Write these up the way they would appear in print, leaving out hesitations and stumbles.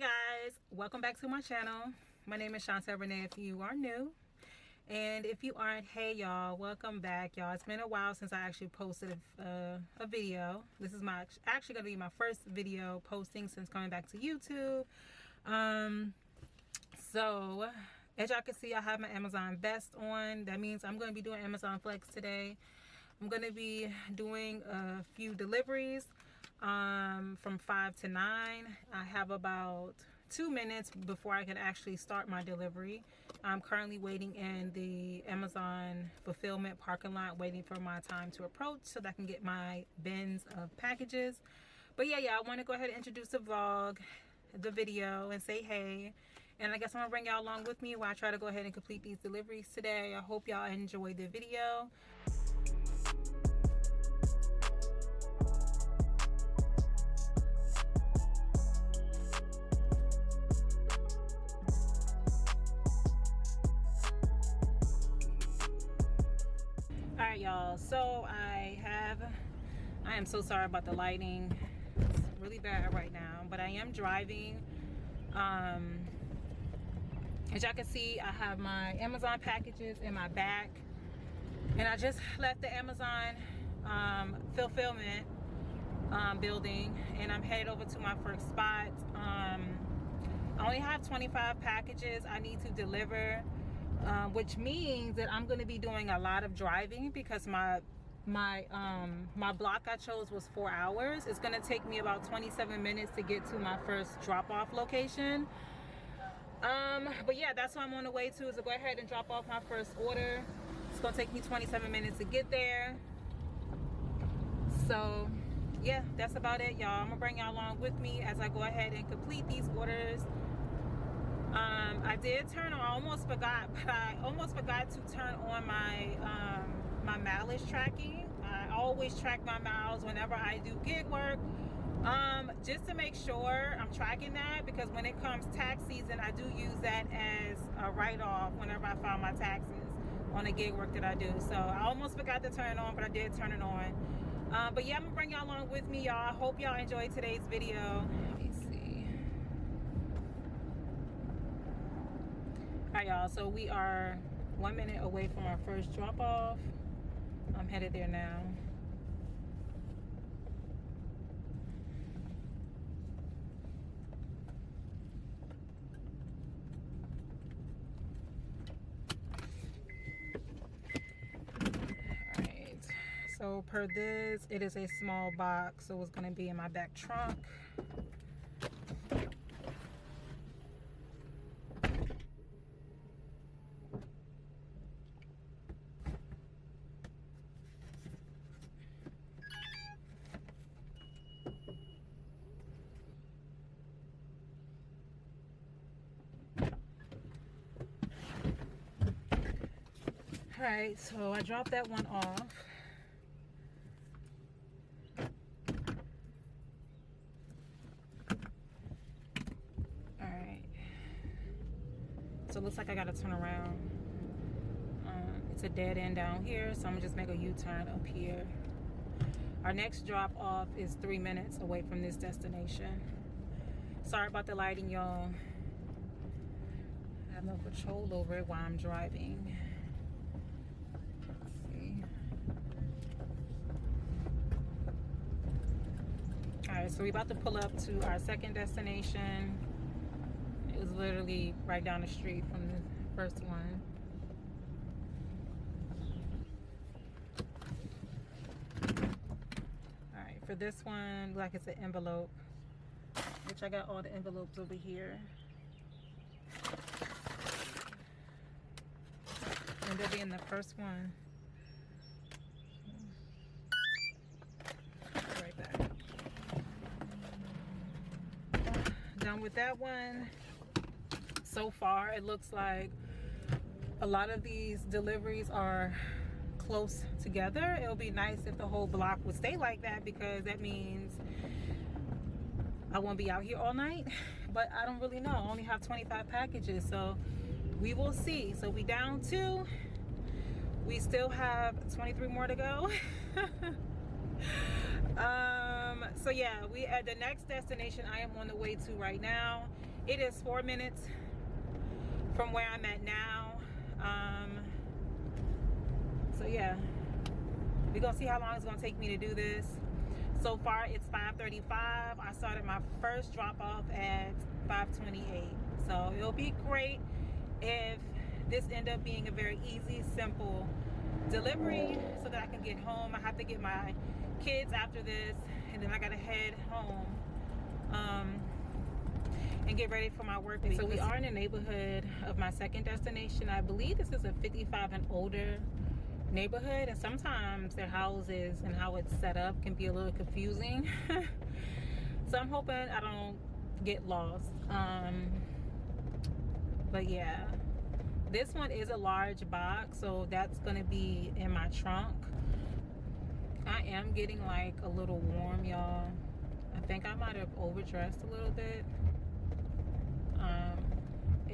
Guys, welcome back to my channel. My name is Shanta Renee if you are new, and if you aren't, hey y'all, welcome back y'all. It's been a while since I actually posted a video. This is actually gonna be my first video posting since coming back to YouTube. So as y'all can see, I have my Amazon vest on. That means I'm going to be doing Amazon Flex today. I'm going to be doing a few deliveries from 5 to 9. I have about 2 minutes before I can actually start my delivery. I'm currently waiting in the Amazon fulfillment parking lot, waiting for my time to approach so that I can get my bins of packages. But yeah, I want to go ahead and introduce the vlog, the video, and say hey. And I guess I'm gonna bring y'all along with me while I try to go ahead and complete these deliveries today. I hope y'all enjoy the video. All right, y'all, so I am so sorry about the lighting. It's really bad right now, but I am driving. As y'all can see, I have my Amazon packages in my back, and I just left the Amazon fulfillment building, and I'm headed over to my first spot. I only have 25 packages I need to deliver, which means that I'm going to be doing a lot of driving because my block I chose was 4 hours. It's going to take me about 27 minutes to get to my first drop-off location. But yeah, that's what I'm on the way to, is to go ahead and drop off my first order. It's gonna take me 27 minutes to get there. So yeah, that's about it, y'all. I'm gonna bring y'all along with me as I go ahead and complete these orders. I did turn on, I almost forgot to turn on my my mileage tracking. I always track my miles whenever I do gig work, just to make sure I'm tracking that, because when it comes tax season, I do use that as a write-off whenever I file my taxes on the gig work that I do. So I almost forgot to turn it on, but I did turn it on. But yeah, I'm gonna bring y'all along with me, y'all. I hope y'all enjoyed today's video. Let me see. All right, y'all, so we are 1 minute away from our first drop-off. I'm headed there now. So per this, it is a small box, so it's going to be in my back trunk. All right, so I dropped that one off. So it looks like I gotta turn around. It's a dead end down here, so I'm gonna just make a U-turn up here. Our next drop off is 3 minutes away from this destination. Sorry about the lighting, y'all. I have no control over it while I'm driving. Let's see. All right, so we're about to pull up to our second destination. It was literally right down the street from the first one. All right, for this one, like it's an envelope, which I got all the envelopes over here. And they'll be in the first one. Right back. Done with that one. So far, it looks like a lot of these deliveries are close together. It'll be nice if the whole block would stay like that, because that means I won't be out here all night. But I don't really know. I only have 25 packages, so we will see. So we down 2. We still have 23 more to go. So yeah, we at the next destination I am on the way to right now. It is 4 minutes from where I'm at now. So yeah, we're gonna see how long it's gonna take me to do this. So far it's 5:35. I started my first drop off at 5:28. So it'll be great if this end up being a very easy, simple delivery so that I can get home. I have to get my kids after this, and then I gotta head home and get ready for my work week. So we are in the neighborhood of my second destination. I believe this is a 55 and older neighborhood, and sometimes their houses and how it's set up can be a little confusing. So I'm hoping I don't get lost. But yeah, this one is a large box, so that's gonna be in my trunk. I am getting like a little warm, y'all. I think I might have overdressed a little bit.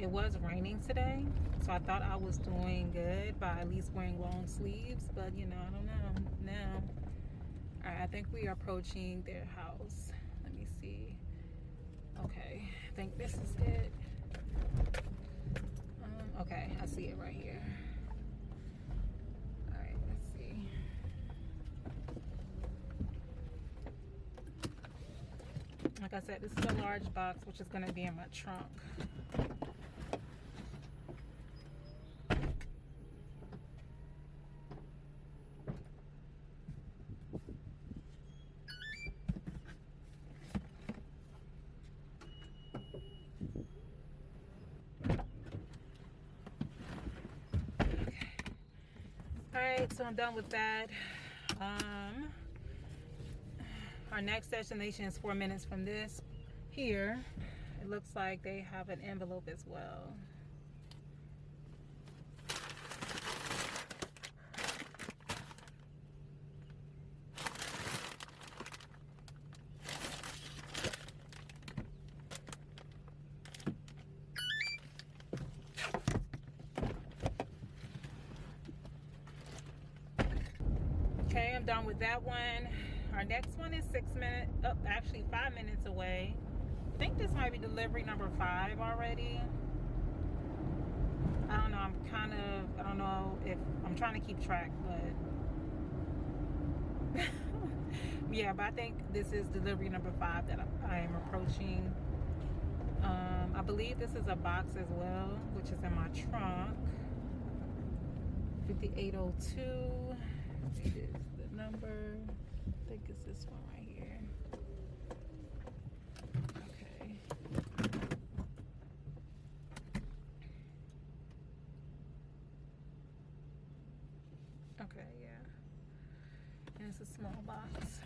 It was raining today, so I thought I was doing good by at least wearing long sleeves, but you know, I don't know now. All right, I think we are approaching their house. Let me see. Okay, I think this is it. Okay, I see it right here. All right, let's see. Like I said, this is a large box, which is gonna be in my trunk. Alright, so I'm done with that. Our next destination is 4 minutes from this. Here, it looks like they have an envelope as well. Okay, I'm done with that one. Our next one is 6 minutes, actually 5 minutes away. I think this might be delivery number 5 already. I don't know, I don't know if, I'm trying to keep track, but yeah, but I think this is delivery number 5 that I am approaching. I believe this is a box as well, which is in my trunk. 5802. It is the number. I think it's this one right here. Okay. Okay, yeah. And it's a small box.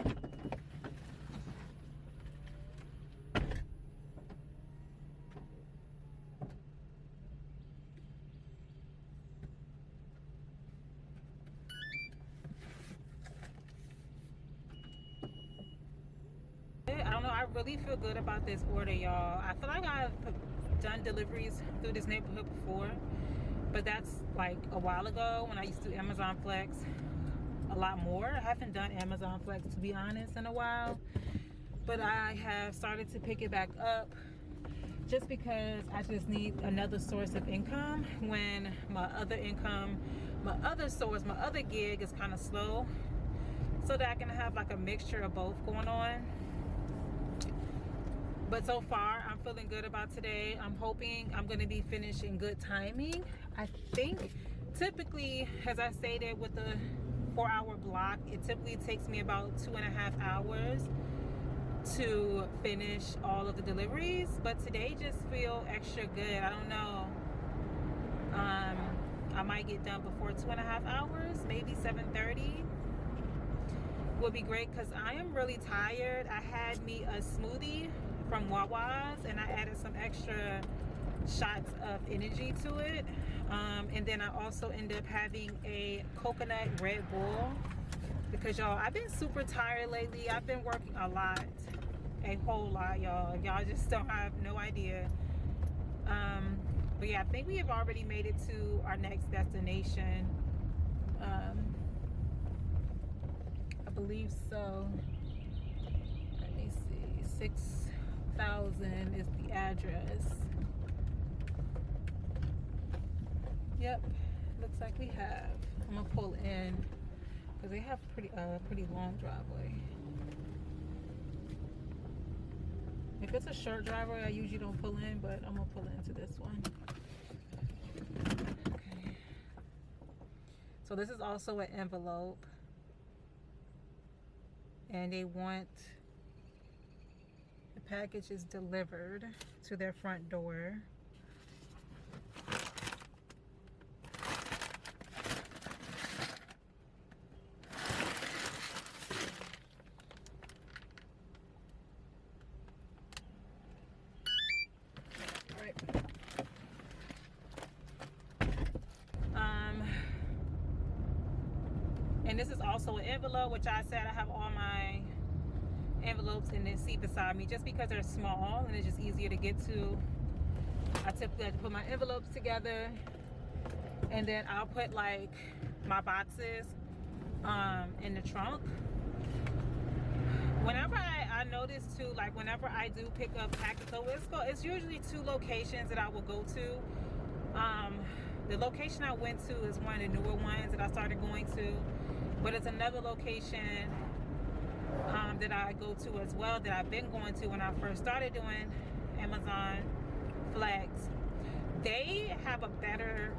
I don't know, I really feel good about this order, y'all. I feel like I've done deliveries through this neighborhood before, but that's like a while ago when I used to do Amazon Flex a lot more. I haven't done Amazon Flex, to be honest, in a while, but I have started to pick it back up just because I just need another source of income when my other income, my other source, my other gig is kind of slow, so that I can have like a mixture of both going on. But so far, I'm feeling good about today. I'm hoping I'm gonna be finished in good timing. I think typically, as I stated, with the 4-hour block, it typically takes me about 2.5 hours to finish all of the deliveries. But today just feel extra good. I don't know. I might get done before 2.5 hours, maybe 7:30. Would be great because I am really tired. I had me a smoothie from Wawa's and I added some extra shots of energy to it, and then I also ended up having a coconut Red Bull because y'all, I've been super tired lately. I've been working a lot, a whole lot, y'all. Y'all just don't have no idea. But yeah, I think we have already made it to our next destination. I believe so. Let me see, 6,000 1000 is the address. Yep, looks like we have. I'm gonna pull in because they have pretty long driveway. If it's a short driveway, I usually don't pull in, but I'm gonna pull into this one. Okay. So this is also an envelope, and they want the packages delivered to their front door. And this is also an envelope, which I said I have all my envelopes in this seat beside me just because they're small and it's just easier to get to. I typically have to put my envelopes together, and then I'll put like my boxes in the trunk. Whenever I notice too, like whenever I do pick up packages, so it's usually 2 locations that I will go to. The location I went to is one of the newer ones that I started going to, but it's another location that I go to as well that I've been going to when I first started doing Amazon Flex. They have a better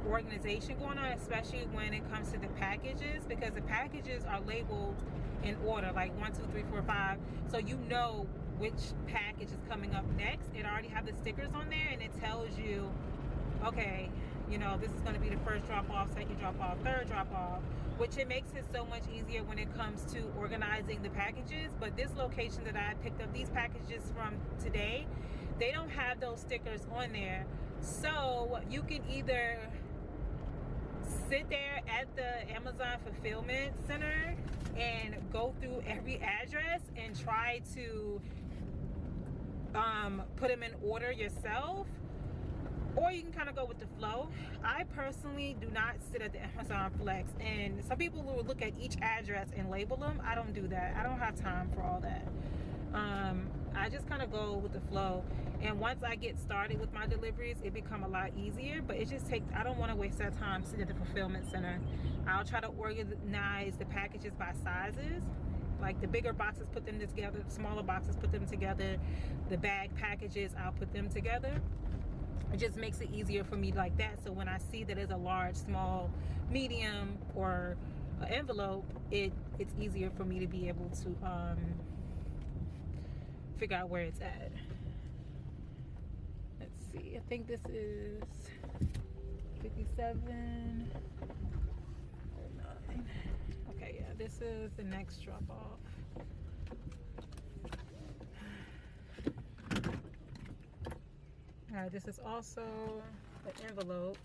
organization going on, especially when it comes to the packages, because the packages are labeled in order, like 1, 2, 3, 4, 5, so you know which package is coming up next. It already have the stickers on there, and it tells you, okay, you know, this is going to be the first drop off, second drop off, third drop off, which it makes it so much easier when it comes to organizing the packages. But this location that I picked up these packages from today, they don't have those stickers on there. So you can either sit there at the Amazon fulfillment center and go through every address and try to put them in order yourself, or you can kind of go with the flow. I personally do not sit at the Amazon Flex, and some people will look at each address and label them. I don't do that. I don't have time for all that. I just kind of go with the flow, and once I get started with my deliveries, it become a lot easier. But it just takes, I don't want to waste that time sitting at the fulfillment center. I'll try to organize the packages by sizes. Like the bigger boxes, put them together. The smaller boxes, put them together. The bag packages, I'll put them together. It just makes it easier for me like that. So when I see that there's a large, small, medium, or an envelope, it's easier for me to be able to figure out where it's at. Let's see. I think this is 57. 09. Okay, yeah, this is the next drop off. All right, this is also the envelope.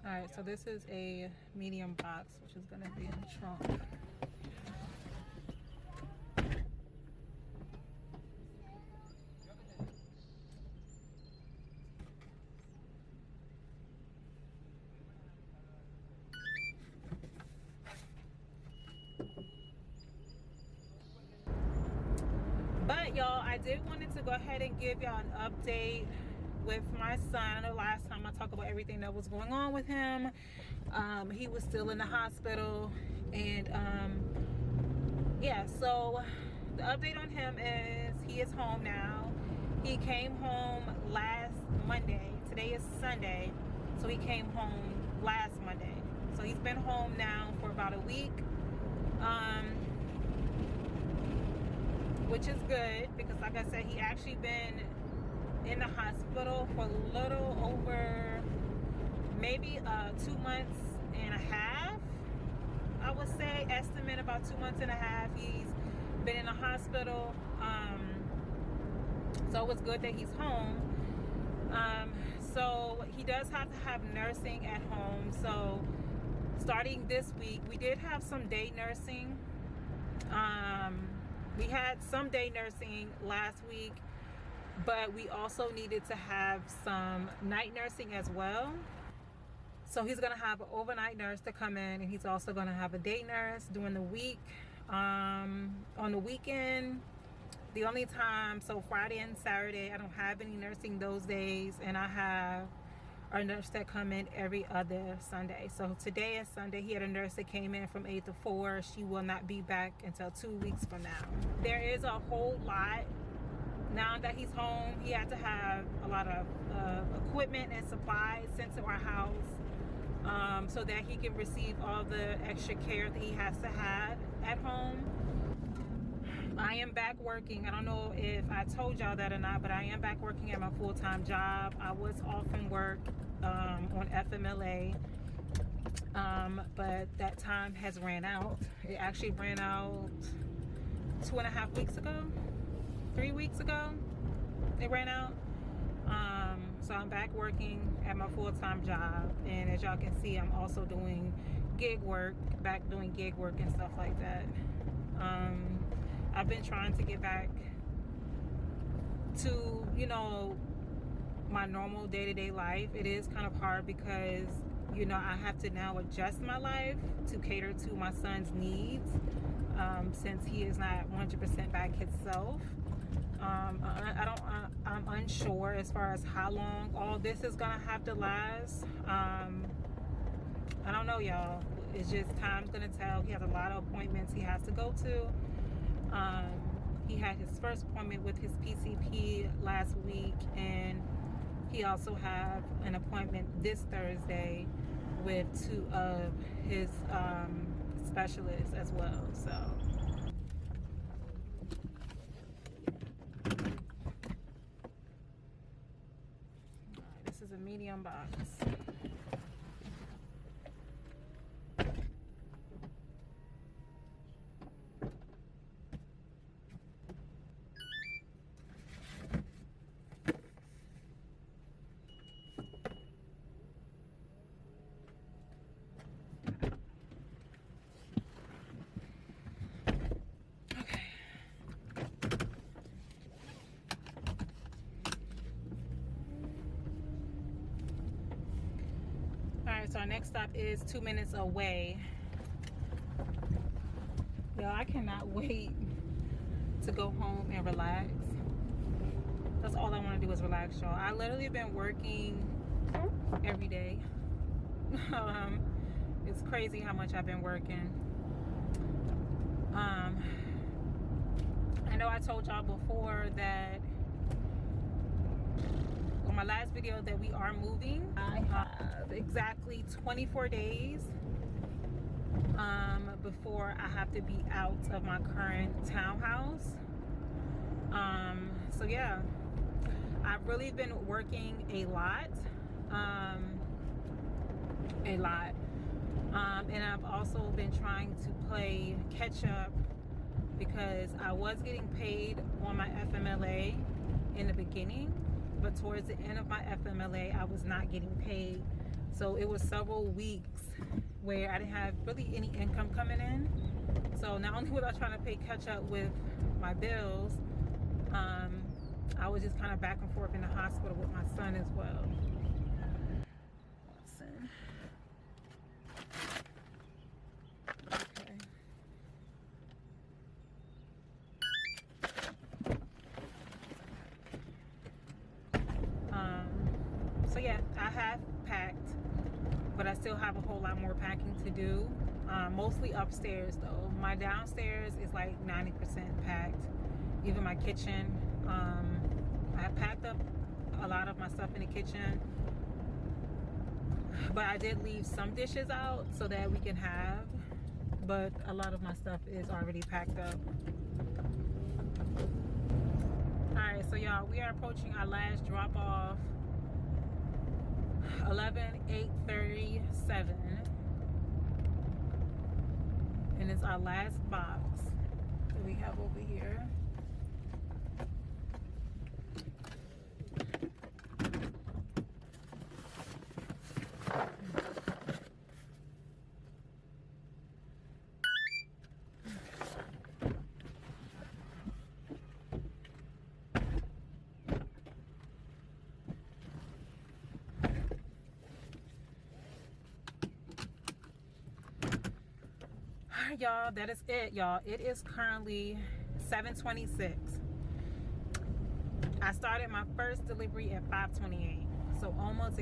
All right, so this is a medium box, which is gonna be in the trunk. But y'all, I did wanted to go ahead and give y'all an update with my son. I know last time I talked about everything that was going on with him. He was still in the hospital, and yeah, so the update on him is he is home now. He came home last Monday. Today is Sunday, so he came home last Monday. So he's been home now for about a week. Which is good, because like I said, he actually been in the hospital for a little over maybe 2 months and a half. I would say estimate about 2 months and a half he's been in the hospital. So it was good that he's home. So he does have to have nursing at home. So starting this week, we did have some day nursing. We had some day nursing last week, but we also needed to have some night nursing as well. So he's gonna have an overnight nurse to come in, and he's also gonna have a day nurse during the week. On the weekend, the only time, so Friday and Saturday, I don't have any nursing those days, and I have a nurse that come in every other Sunday. So today is Sunday. He had a nurse that came in from 8 to 4. She will not be back until 2 weeks from now. There is a whole lot. Now that he's home, he had to have a lot of equipment and supplies sent to our house, so that he can receive all the extra care that he has to have at home. I am back working. I don't know if I told y'all that or not, but I am back working at my full-time job. I was off from work on FMLA, but that time has ran out. It actually ran out 2.5 weeks ago, 3 weeks ago. It ran out. So I'm back working at my full-time job, and as y'all can see, I'm also doing gig work, back doing gig work and stuff like that. I've been trying to get back to, you know, my normal day-to-day life. It is kind of hard because, you know, I have to now adjust my life to cater to my son's needs, since he is not 100% back himself. I'm unsure as far as how long all this is gonna have to last. I don't know, y'all. It's just time's gonna tell. He has a lot of appointments he has to go to. He had his first appointment with his PCP last week, and he also have an appointment this Thursday with 2 of his specialists as well. So alright, this is a medium box. Alright, so our next stop is 2 minutes away. Yo, I cannot wait to go home and relax. That's all I want to do is relax, y'all. I literally been working every day. It's crazy how much I've been working. I know I told y'all before that on my last video that we are moving. I have exactly 24 days before I have to be out of my current townhouse. So yeah, I've really been working a lot, and I've also been trying to play catch up because I was getting paid on my FMLA in the beginning, but towards the end of my FMLA I was not getting paid. So it was several weeks where I didn't have really any income coming in. So not only was I trying to play catch up with my bills, I was just kind of back and forth in the hospital with my son as well. Listen. Okay. So yeah, I have packed, but I still have a whole lot more packing to do. Mostly upstairs though. My downstairs is like 90% packed. Even my kitchen. I have packed up a lot of my stuff in the kitchen, but I did leave some dishes out so that we can have, but a lot of my stuff is already packed up. Alright, so y'all, we are approaching our last drop off. 8:37, and it's our last box that we have over here. right, y'all, that is it, y'all. It is currently 7:26. I started my first delivery at 5:28, so almost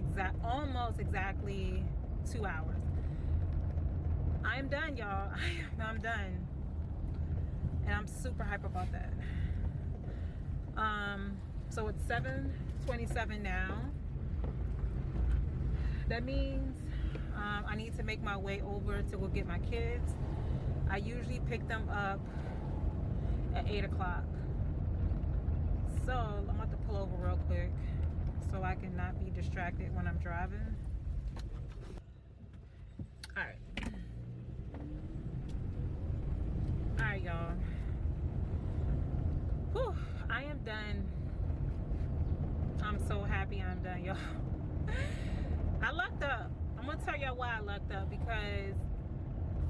exactly 2 hours. I'm done, y'all. I'm done, and I'm super hype about that. So it's 7:27 now. That means I need to make my way over to go get my kids. I usually pick them up at 8 o'clock. So I'm about to pull over real quick so I can not be distracted when I'm driving. Alright. Alright, y'all. Whew, I am done. I'm so happy I'm done, y'all. I lucked up. I'm gonna tell y'all why I lucked up, because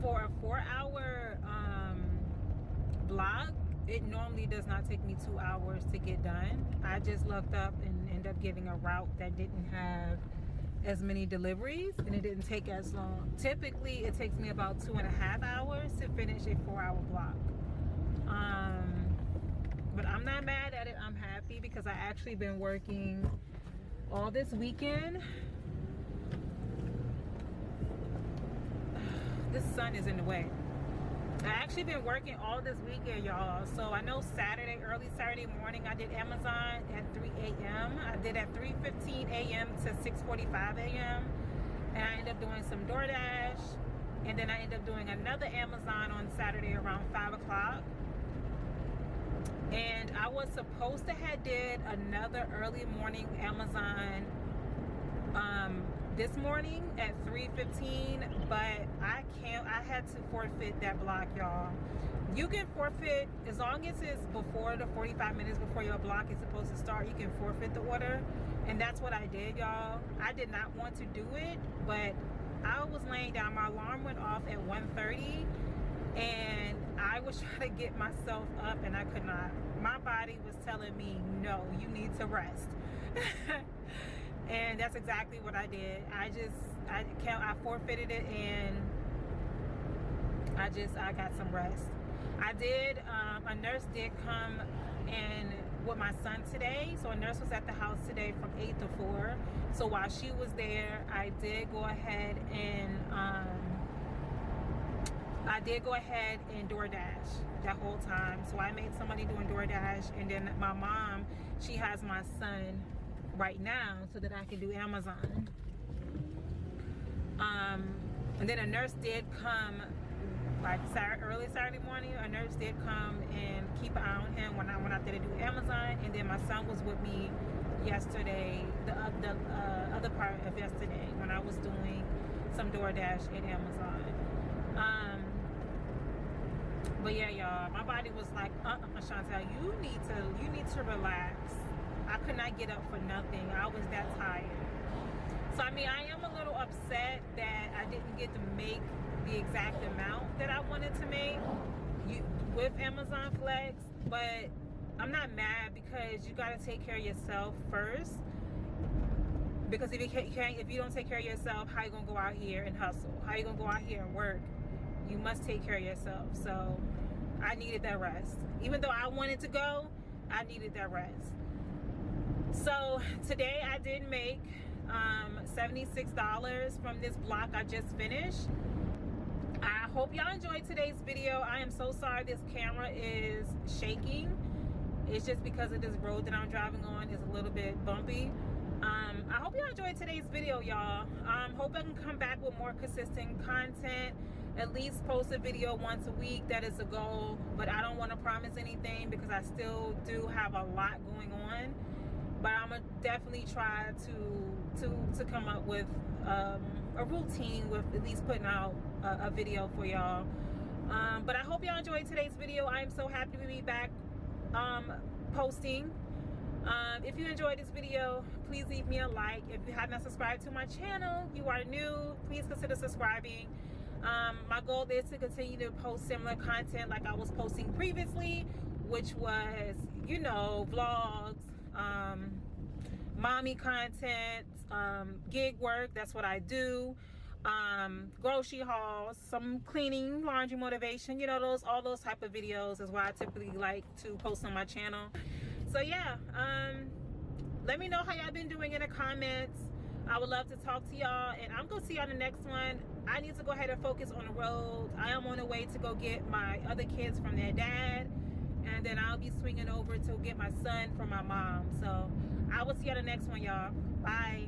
for a 4-hour vlog, it normally does not take me 2 hours to get done. I just lucked up and ended up getting a route that didn't have as many deliveries, and it didn't take as long. Typically it takes me about 2.5 hours to finish a 4-hour block. But I'm not mad at it. I'm happy because I actually been working all this weekend. This sun is in the way. I actually been working all this weekend, y'all. So I know early Saturday morning, I did Amazon at 3 a.m. I did at 3:15 a.m. to 6:45 a.m. And I ended up doing some DoorDash. And then I ended up doing another Amazon on Saturday around 5 o'clock. And I was supposed to have did another early morning Amazon this morning at 3:15, but I had to forfeit that block, y'all. You can forfeit as long as it's before the 45 minutes before your block is supposed to start. You can forfeit the order, and that's what I did, y'all. I did not want to do it, but I was laying down. My alarm went off at 1:30, and I was trying to get myself up, and I could not. My body was telling me, no, you need to rest. And that's exactly what I did. I forfeited it, and I got some rest. I did, a nurse did come in with my son today. So a nurse was at the house today from 8 to 4. So while she was there, I did go ahead and DoorDash that whole time. So I made some money doing DoorDash, and then my mom, she has my son right now so that I can do Amazon. And then a nurse did come, like early Saturday morning. A nurse did come and keep an eye on him when I went out there to do Amazon. And then my son was with me yesterday, the other part of yesterday, when I was doing some DoorDash and Amazon. But yeah, y'all, my body was like, Chantel, you need to relax. I could not get up for nothing. I was that tired. So I mean, I am a little upset that I didn't get to make the exact amount that I wanted to make with Amazon Flex, but I'm not mad, because you got to take care of yourself first. Because if you don't take care of yourself, how you gonna go out here and hustle? How you gonna go out here and work? You must take care of yourself. So I needed that rest. Even though I wanted to go, I needed that rest. So today I did make $76 from this block I just finished. I hope y'all enjoyed today's video. I am so sorry this camera is shaking. It's just because of this road that I'm driving on is a little bit bumpy. I hope y'all enjoyed today's video, y'all. Hope I can come back with more consistent content. At least post a video once a week. That is a goal, but I don't want to promise anything because I still do have a lot going on. But I'm gonna definitely try to come up with a routine with at least putting out a video for y'all. But I hope y'all enjoyed today's video. I am so happy to be back posting. If you enjoyed this video, please leave me a like. If you have not subscribed to my channel, you are new, please consider subscribing. My goal is to continue to post similar content like I was posting previously, which was, you know, vlogs, mommy content, gig work. That's what I do. grocery hauls, some cleaning, laundry motivation, you know, all those type of videos is what I typically like to post on my channel. So yeah, let me know how y'all been doing in the comments. I would love to talk to y'all, and I'm gonna see y'all in the next one. I need to go ahead and focus on the road. I am on the way to go get my other kids from their dad, and then I'll be swinging over to get my son from my mom. So I will see y'all in the next one, y'all. Bye.